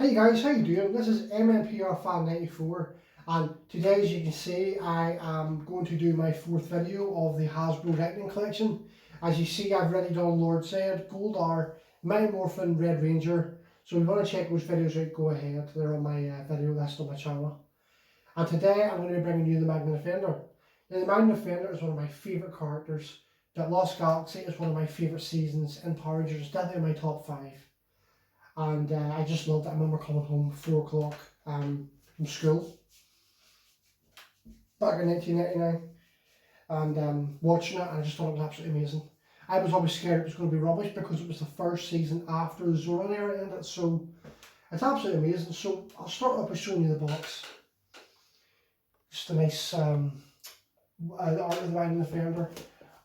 Hey guys, how you doing? This is MMPR Fan 94, and today, as you can see, I am going to do my fourth video of the Hasbro Lightning collection. As you see, I've already done Lord Zed, Gold R, Mighty Morphin, Red Ranger. So if you want to check those videos out, go ahead. They're on my video list on my channel. And today I'm going to be bringing you the Magna Defender. Now, the Magna Defender is one of my favourite characters. That Lost Galaxy is one of my favourite seasons in Power Rangers. It's definitely in my top 5. And I just loved it. I remember coming home 4 o'clock from school back in 1999 and watching it, and I just thought it was absolutely amazing. I was always scared it was going to be rubbish because it was the first season after the Zoran era ended, so it's absolutely amazing. So I'll start off by showing you the box. Just a nice the art of the Magna Defender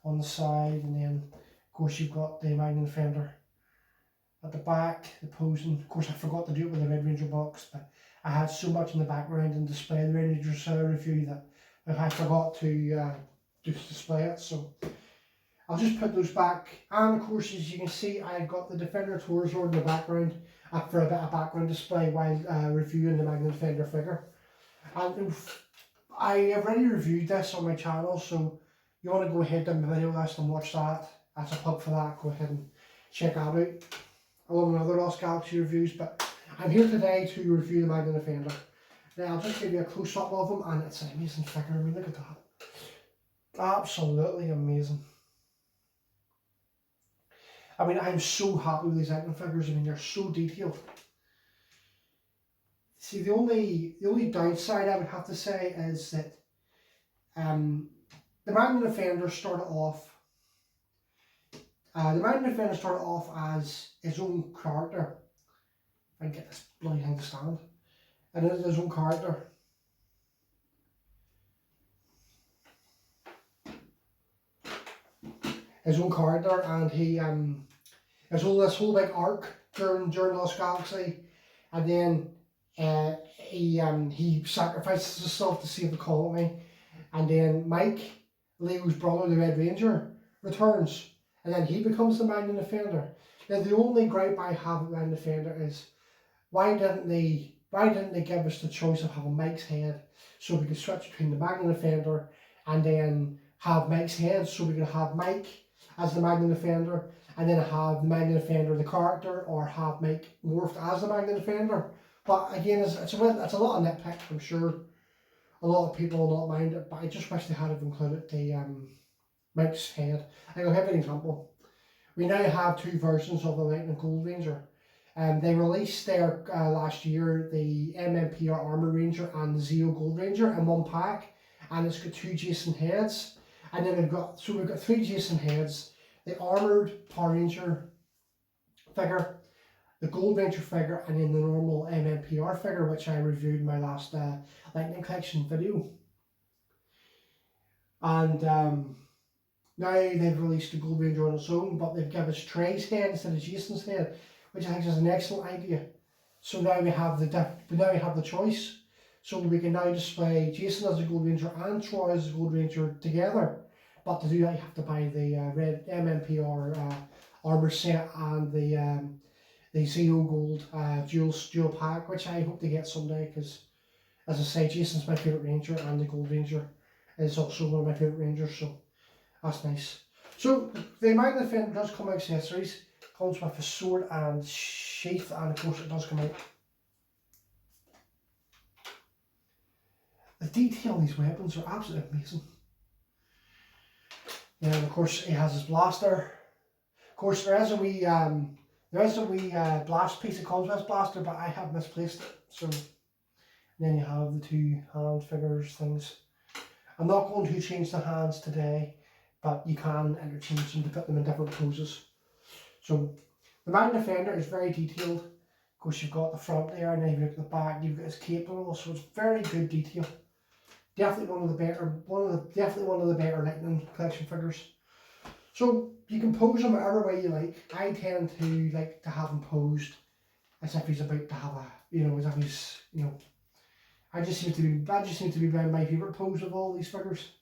on the side, and then of course you've got the Magna Defender at the back, the posing. Of course I forgot to do it with the Red Ranger box, but I had so much in the background and display the Red Ranger review that I forgot to display it, so I'll just put those back. And of course, as you can see, I got the Defender Tour Sword in the background for a bit of background display while reviewing the Magna Defender figure. And I have already reviewed this on my channel, so you want to go ahead down the video list and watch that. That's a plug for that. Go ahead and check that out, along with other Lost Galaxy reviews. But I'm here today to review the Magna Defender. Now I'll just give you a close-up of him, and it's an amazing figure. I mean, look at that. Absolutely amazing. I mean, I'm so happy with these action figures. I mean, they're so detailed. See, the only downside I would have to say is that the Magna Defender started off as his own character. If I can get this bloody thing to stand. And it is his own character. And he there's all this whole big arc during Lost Galaxy, and then he sacrifices himself to save the colony, and then Mike, Leo's brother, the Red Ranger, returns, and then he becomes the Magna Defender. Now the only gripe I have with Magna Defender is why didn't they give us the choice of having Mike's head so we could switch between the Magna Defender and then have Mike's head, so we could have Mike as the Magna Defender and then have the Magna Defender the character, or have Mike morphed as the Magna Defender. But again, it's a lot of nitpick. I'm sure a lot of people will not mind it, but I just wish they had have included the Mike's head. I'll give an example. We now have 2 versions of the Lightning Gold Ranger. They released their last year the MMPR Armor Ranger and the Zeo Gold Ranger in one pack, and it's got 2 Jason heads, and then we've got 3 Jason heads, the Armored Power Ranger figure, the Gold Ranger figure, and then the normal MMPR figure, which I reviewed in my last Lightning Collection video. And now they've released the Gold Ranger on its own, but they've given us Trey's head instead of Jason's head, which I think is an excellent idea. So now we have the choice. So we can now display Jason as a Gold Ranger and Troy as a Gold Ranger together. But to do that, you have to buy the red MMPR armor set and the Zeo Gold dual pack, which I hope to get someday, because, as I say, Jason's my favourite Ranger, and the Gold Ranger is also one of my favourite Rangers, so that's nice. So the Magna Defender does come with accessories. Comes with a sword and sheath, and of course it does come out. The detail on these weapons are absolutely amazing. And of course he has his blaster. Of course there is a wee blast piece that comes with this blaster, but I have misplaced it. So then you have the 2 hand figures things. I'm not going to change the hands today, but you can interchange them to put them in different poses. So the Magna Defender is very detailed. Of course, you've got the front there, and then you've got the back. You've got his cape and all, so it's very good detail. Definitely one of the better Lightning Collection figures. So you can pose him whatever way you like. I tend to like to have him posed as if he's about to have as if he's, that just seems to be my favourite pose of all these figures.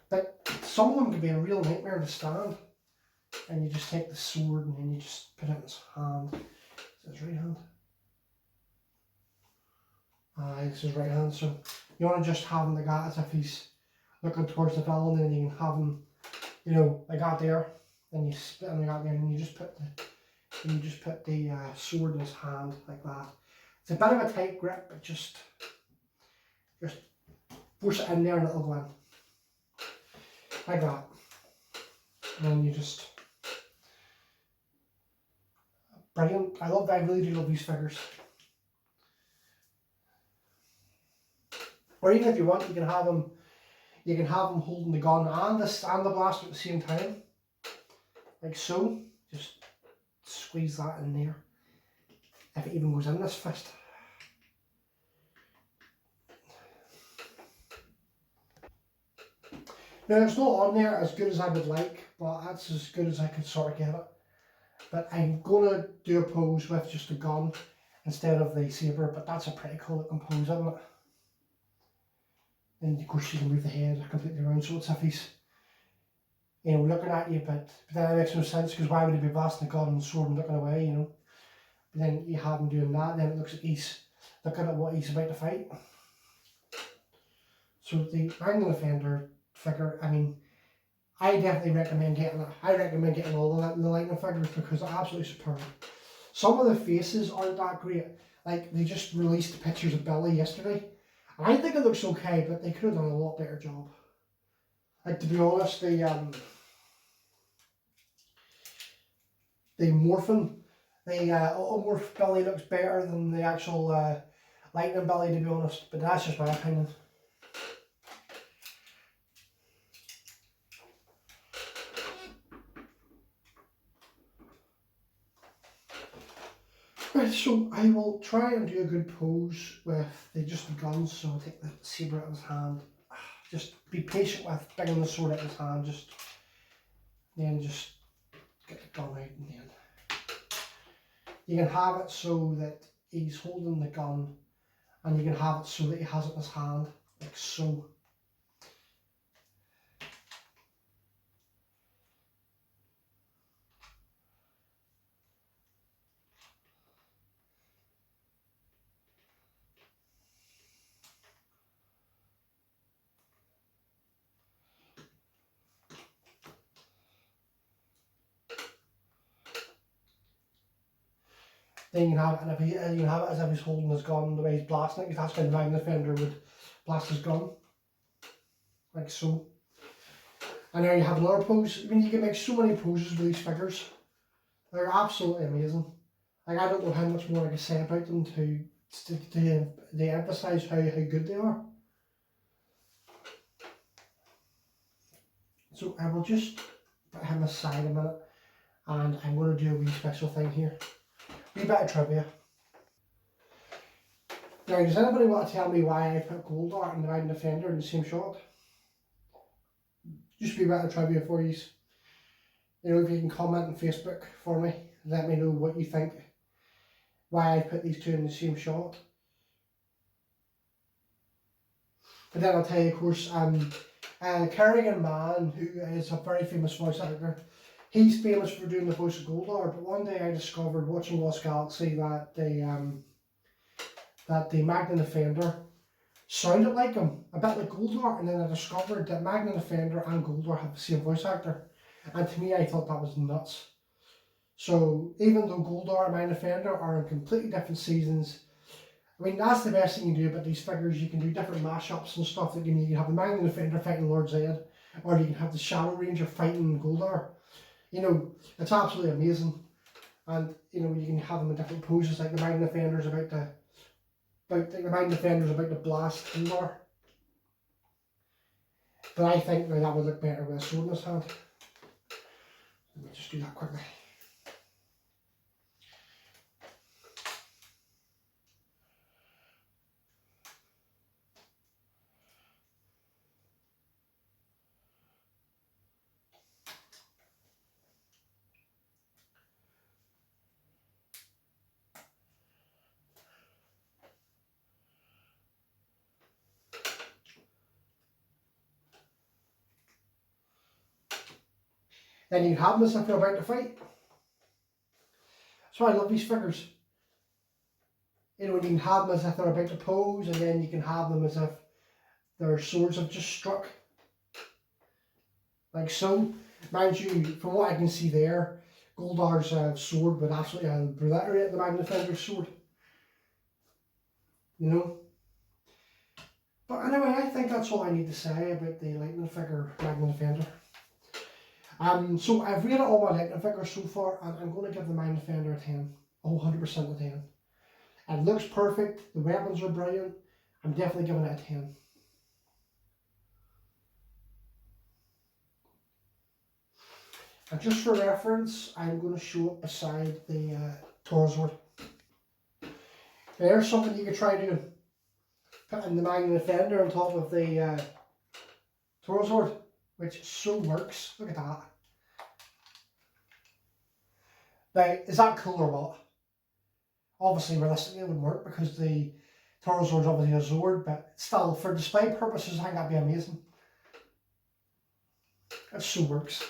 But some of them can be a real nightmare to stand. and you just take the sword and then you just put it in his hand. Is his right hand? This is right hand. So you want to just have him like that, as if he's looking towards the villain, and you can have him, you know, like that there. Then you split him like that there, and you just put the sword in his hand like that. It's a bit of a tight grip, but just force it in there and it'll go in. Like that. And then you just... Brilliant. I really do love these figures. Or even if you want, you can have him holding the gun and the blaster at the same time. Like so. Just squeeze that in there. If it even goes in this fist. Now it's not on there as good as I would like, but that's as good as I could sort of get it. But I'm gonna do a pose with just a gun instead of the saber, but that's a pretty cool looking pose, isn't it? And of course you can move the head completely around, so it's if he's, you know, looking at you, but then it makes no sense, because why would he be blasting the gun and sword and looking away, you know? But then you have him doing that, and then it looks like he's looking at what he's about to fight. So the Magna Defender figure, I mean, I definitely recommend getting it. I recommend getting all the Lightning figures because they're absolutely superb. Some of the faces aren't that great. Like, they just released pictures of Billy yesterday. And I think it looks okay, but they could have done a lot better job. Like, to be honest, the Morphin, the Automorph Billy looks better than the actual Lightning Billy, to be honest. But that's just my opinion. Right, so I will try and do a good pose with just the guns. So I'll take the saber out of his hand. Just be patient with bringing the sword out of his hand. Then just get the gun out, and then you can have it so that he's holding the gun, and you can have it so that he has it in his hand, like so. Then you can have it, and if you can have it as if he's holding his gun the way he's blasting it, because that's how the Magna Defender would blast his gun, like so. And now you have another pose. I mean, you can make so many poses with these figures. They're absolutely amazing. Like, I don't know how much more I can say about them to emphasise how good they are. So I will just put him aside a minute, and I'm going to do a wee special thing here. A wee bit of trivia. Now, does anybody want to tell me why I put Gold Art and the Magna Defender in the same shot? Just a wee bit of trivia for you. You know, if you can comment on Facebook for me, let me know what you think. Why I put these two in the same shot. But then I'll tell you, of course, Kerrigan Mann, who is a very famous voice actor, he's famous for doing the voice of Goldar. But one day I discovered, watching Lost Galaxy, that the Magna Defender sounded like him, a bit like Goldar, and then I discovered that Magna Defender and Goldar have the same voice actor. And to me, I thought that was nuts. So even though Goldar and Magna Defender are in completely different seasons, I mean, that's the best thing you can do about these figures. You can do different mashups and stuff. That you can have the Magna Defender fighting Lord Zed, or you can have the Shadow Ranger fighting Goldar. You know, it's absolutely amazing. And you know, you can have them in different poses, like the Magna Defender's about to blast Goldar. But I think now that would look better with a sword in his hand. Let me just do that quickly. Then you have them as if they're about to fight. So I love these figures. You know, you can have them as if they're about to pose, and then you can have them as if their swords have just struck. Like so. Mind you, from what I can see there, Goldar's sword would absolutely obliterate the Magna Defender's sword. You know? But anyway, I think that's all I need to say about the Lightning figure Magna Defender. So I've rated all my Lightning figures so far, and I'm going to give the Magna Defender a 10. 100% a 10. It looks perfect, the weapons are brilliant. I'm definitely giving it a 10. And just for reference, I'm going to show it beside the Torzord. There's something you could try doing. Putting the Magna Defender on top of the Torzord, which so works. Look at that. Now, is that cool or what? Obviously, realistically, it would work because the Torzord's obviously a Zord, but still, for display purposes, I think that'd be amazing. It so works.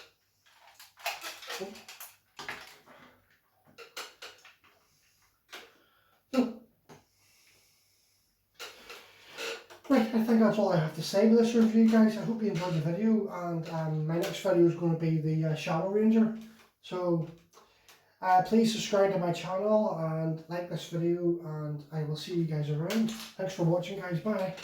Right, I think that's all I have to say with this review, guys. I hope you enjoyed the video, and my next video is going to be the Shadow Ranger. So, please subscribe to my channel and like this video, and I will see you guys around. Thanks for watching, guys. Bye.